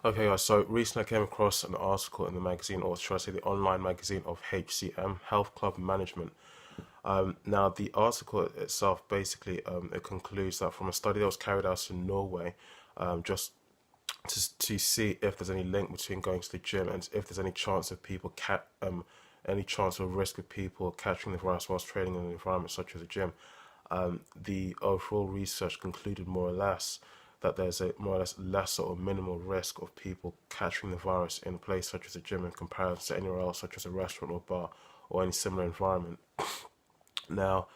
Okay, guys, so recently I came across an article in the magazine, or should I say the online magazine of HCM, Health Club Management. Now, the article itself basically it concludes that from a study that was carried out in Norway, just to see if there's any link between going to the gym and if there's any chance of any chance or risk of people catching the virus whilst training in an environment such as a gym. The overall research concluded more or less that there's a more or less lesser or minimal risk of people catching the virus in a place such as a gym in comparison to anywhere else, such as a restaurant or bar or any similar environment. Now,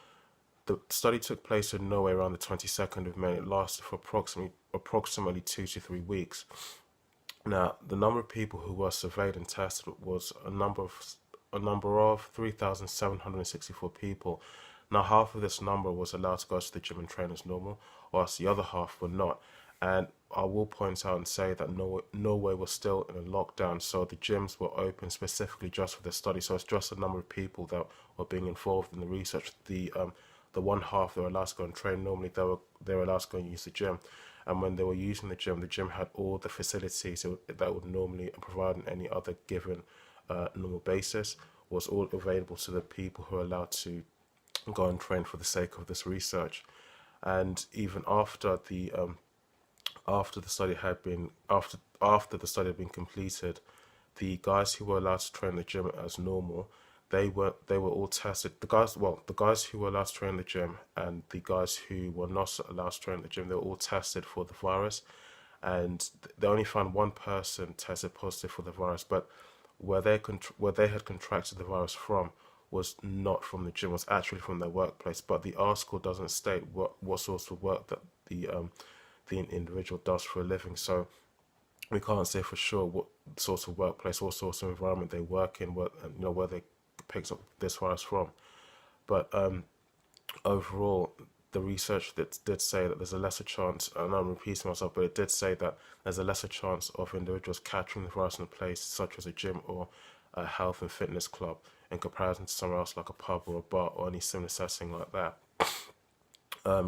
the study took place in Norway around the 22nd of May. It lasted for approximately 2 to 3 weeks. Now, the number of people who were surveyed and tested was a number of 3,764 people. Now, half of this number was allowed to go to the gym and train as normal, whilst the other half were not. And I will point out and say that Norway was still in a lockdown, so the gyms were open specifically just for the study. So it's just a number of people that were being involved in the research. The one half they were allowed to go and train. Normally they were allowed to go and use the gym, and when they were using the gym had all the facilities that would normally provide on any other given normal basis was all available to the people who are allowed to go and train for the sake of this research. And even after the study had been after the study had been completed, the guys who were allowed to train the gym as normal, they were all tested. The guys who were allowed to train the gym and the guys who were not allowed to train the gym, they were all tested for the virus, and they only found one person tested positive for the virus. But where they had contracted the virus from was not from the gym, was actually from their workplace. But the article doesn't state what sorts of work that the individual does for a living. So we can't say for sure what sort of workplace, what sort of environment they work in, where they picked up this virus from. But overall, the research that did say that there's a lesser chance, and I'm repeating myself, but it did say that there's a lesser chance of individuals catching the virus in a place such as a gym or a health and fitness club in comparison to somewhere else like a pub or a bar or any similar setting like that. As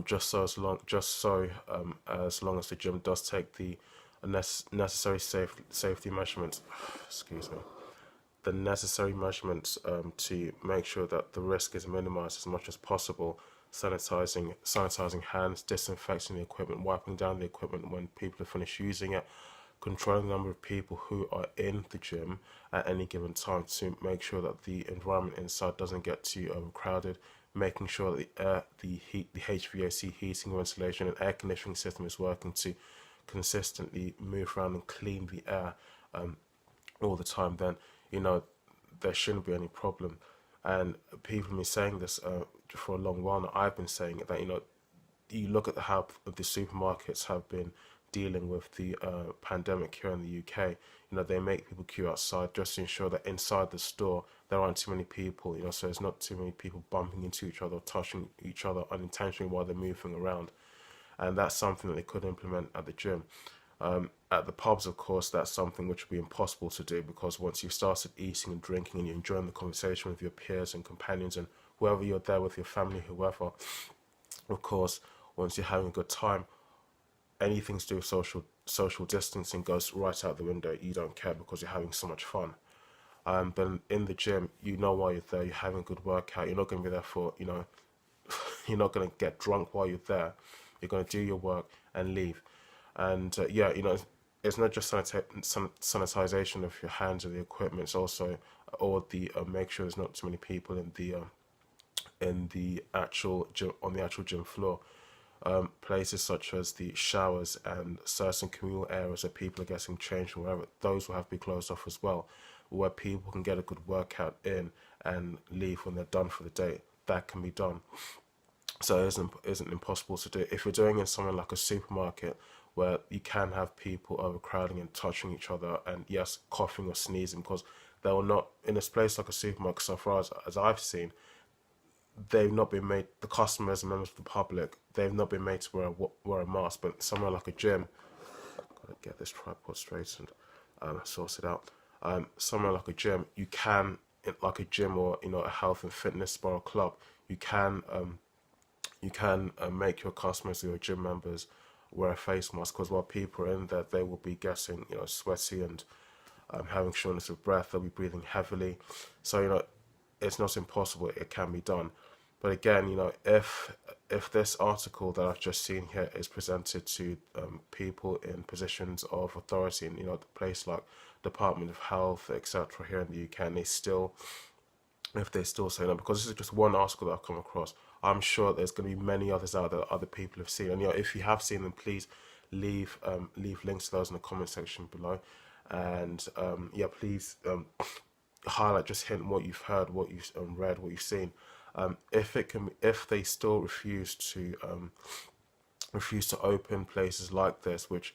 long as the gym does take the necessary safety measurements, excuse me, the necessary measurements to make sure that the risk is minimized as much as possible. Sanitizing hands, disinfecting the equipment, wiping down the equipment when people are finished using it, controlling the number of people who are in the gym at any given time to make sure that the environment inside doesn't get too overcrowded, making sure that the HVAC heating, ventilation, and air conditioning system is working to consistently move around and clean the air all the time. Then there shouldn't be any problem. And people have been saying this for a long while now. I've been saying it that you look at how the supermarkets have been dealing with the pandemic here in the UK. They make people queue outside just to ensure that inside the store there aren't too many people. So there's not too many people bumping into each other or touching each other unintentionally while they're moving around. And that's something that they could implement at the gym. At the pubs, of course, that's something which would be impossible to do, because once you've started eating and drinking and you're enjoying the conversation with your peers and companions and whoever you're there with, your family, whoever, of course, once you're having a good time, anything to do with social distancing goes right out the window. You don't care because you're having so much fun. But in the gym, while you're there, you're having a good workout. You're not going to be there for, you're not going to get drunk while you're there. You're going to do your work and leave. And it's not just sanitization of your hands and the equipment. It's also make sure there's not too many people in the actual gym, on the actual gym floor. Places such as the showers and certain communal areas where people are getting changed or whatever, those will have to be closed off as well, where people can get a good workout in and leave when they're done for the day. That can be done. So it isn't impossible to do. If you're doing it in somewhere like a supermarket, where you can have people overcrowding and touching each other, and yes, coughing or sneezing, because they will not, in this place like a supermarket, so far as I've seen, they've not been made, the customers and members of the public, they've not been made to wear a mask. But somewhere like a gym, gotta get this tripod straightened, sorted out. Somewhere like a gym, you can, like a gym or a health and fitness bar or club, you can make your customers or your gym members wear a face mask, because while people are in there, they will be getting, sweaty and having shortness of breath. They'll be breathing heavily. So, it's not impossible. It can be done. But again, if this article that I've just seen here is presented to people in positions of authority in, the place like Department of Health, etc., here in the UK, and if they still say no, because this is just one article that I've come across, I'm sure there's going to be many others out there that other people have seen. And if you have seen them, please leave links to those in the comment section below. And please highlight, just hint what you've heard, what you've read, what you've seen. If they still refuse to open places like this, which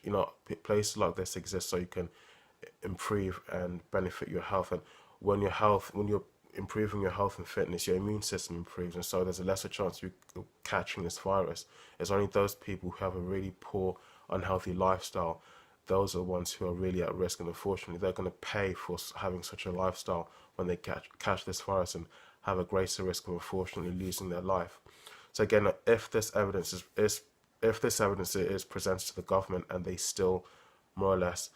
places like this exist so you can improve and benefit your health. And when you're improving your health and fitness, your immune system improves, and so there's a lesser chance of you catching this virus. It's only those people who have a really poor, unhealthy lifestyle. Those are the ones who are really at risk, and unfortunately they're going to pay for having such a lifestyle when they catch this virus and have a greater risk of unfortunately losing their life. So again, if this evidence is presented to the government and they still more or less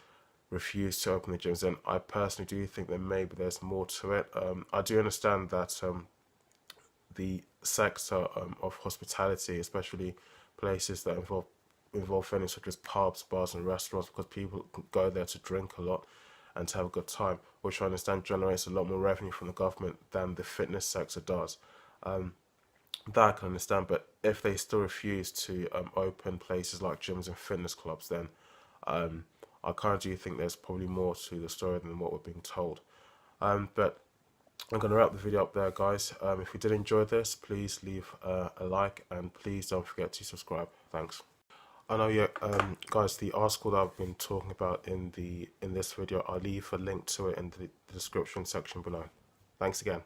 refuse to open the gyms, then I personally do think that maybe there's more to it. I do understand that the sector of hospitality, especially places that involve venues such as pubs, bars and restaurants, because people go there to drink a lot and to have a good time, which I understand generates a lot more revenue from the government than the fitness sector does. That I can understand, but if they still refuse to open places like gyms and fitness clubs, then I kind of do think there's probably more to the story than what we're being told. But I'm going to wrap the video up there, guys. If you did enjoy this, please leave a like, and please don't forget to subscribe. Thanks. I know, guys, the article that I've been talking about in this video, I'll leave a link to it in the description section below. Thanks again.